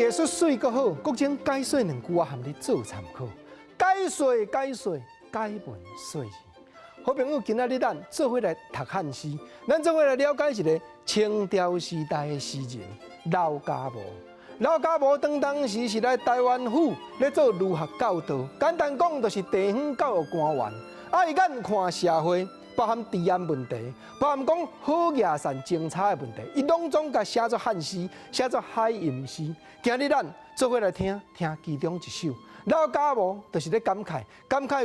艺术水阁好，国情解说两句话含你做参考。解说，解文说字。好朋友，今仔日咱做伙来读汉诗，咱做伙来了解一个清朝时代的诗人老家无。老家无当时是来台湾府咧做儒学教导，简单讲就是地方教育官员，爱眼看社会。包含治安问题，包含讲好野善政策的问题，伊拢总甲写作汉诗，写作海吟诗。今日咱做伙来听其中一首。老家无就是咧感慨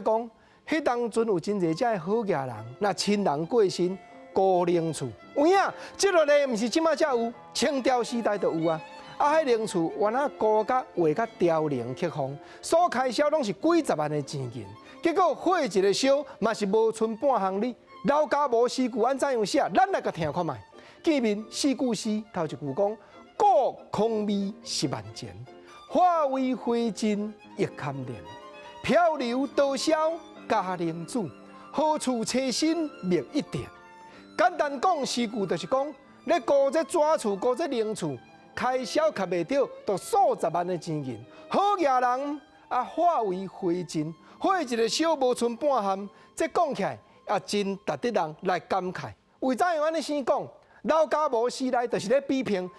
讲，迄当阵有真侪遮的好野人，若亲人过身，孤零厝。有影，即落咧毋是即马才有，清朝时代就有啊。迄灵厝原来古甲画甲凋零刻风，所开销拢是几十万的钱银。结果火一个烧，嘛是无剩半项哩。老家无诗句安怎样写？咱来甲听看卖。见面四句诗，头一句讲：故空微10万钱，化为灰烬一堪怜。漂流多少佳人子，何处栖身觅一点？简单讲，诗句就是讲，咧顾这纸厝，顾这灵厝，开销较袂着，都数十万的钱银。好野人化为灰烬。火一个烧无剩半项，这讲起来也真值得人来感慨。为怎样安尼先讲？老家无诗内就是咧比评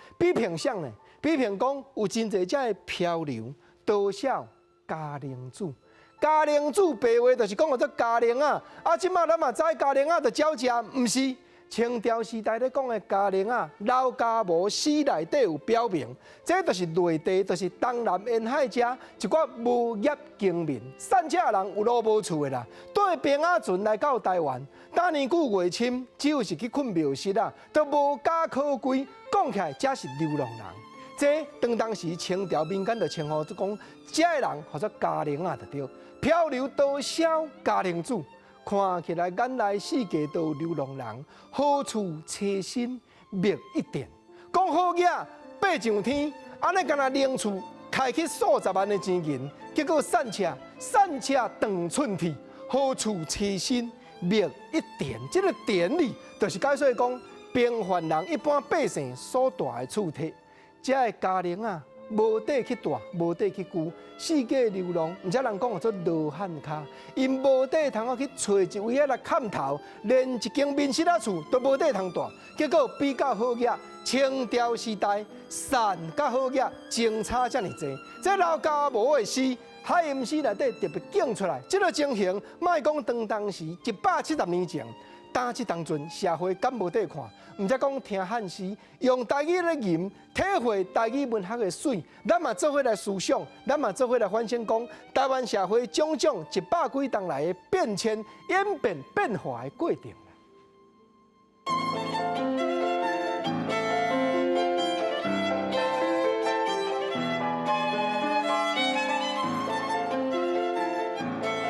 啥呢？比评讲有真侪遮的漂流，多少佳人子。佳人子白话就是讲做佳人啊！即马咱嘛知佳人啊，就鸟食，毋是。清朝时代咧讲的佳人啊，老家无诗内底有表明，这就是内地，就是东南沿海遮一寡无业经民、散车人有路无厝的啦，对平仔船来到台湾，大年久月深，只有是去困庙室啊，都无家可归。讲起来，这是流浪人。这当时清朝民间就称呼讲，这个人或者佳人啊，就对。漂流多少佳人子。看起来眼内世界都有流浪人，何处栖身觅一点？讲好嘢爬上天，安尼干那灵厝开去数十万的钱银，结果散车长寸铁，何处栖身觅一点？这个点里就是解说讲平凡人一般百姓所住的厝体，这个家人啊。无地去住，无地去居，四界流浪，毋则人讲做罗汉脚，因无地通去找一位来砍头，连一间民室仔厝都无地通住，结果比较好嘢，清朝时代善甲好嘢，政策遮尔济，这老家无的诗。海吟诗内底特别讲出来，这个情形，莫讲当时170年前。当即当阵社会敢无得看，毋则讲听汉诗，用台语咧吟，体会台语文学的水。咱嘛做伙来思想，咱嘛做伙来反省，讲台湾社会种种100几年来的变迁、演变、变化的过程。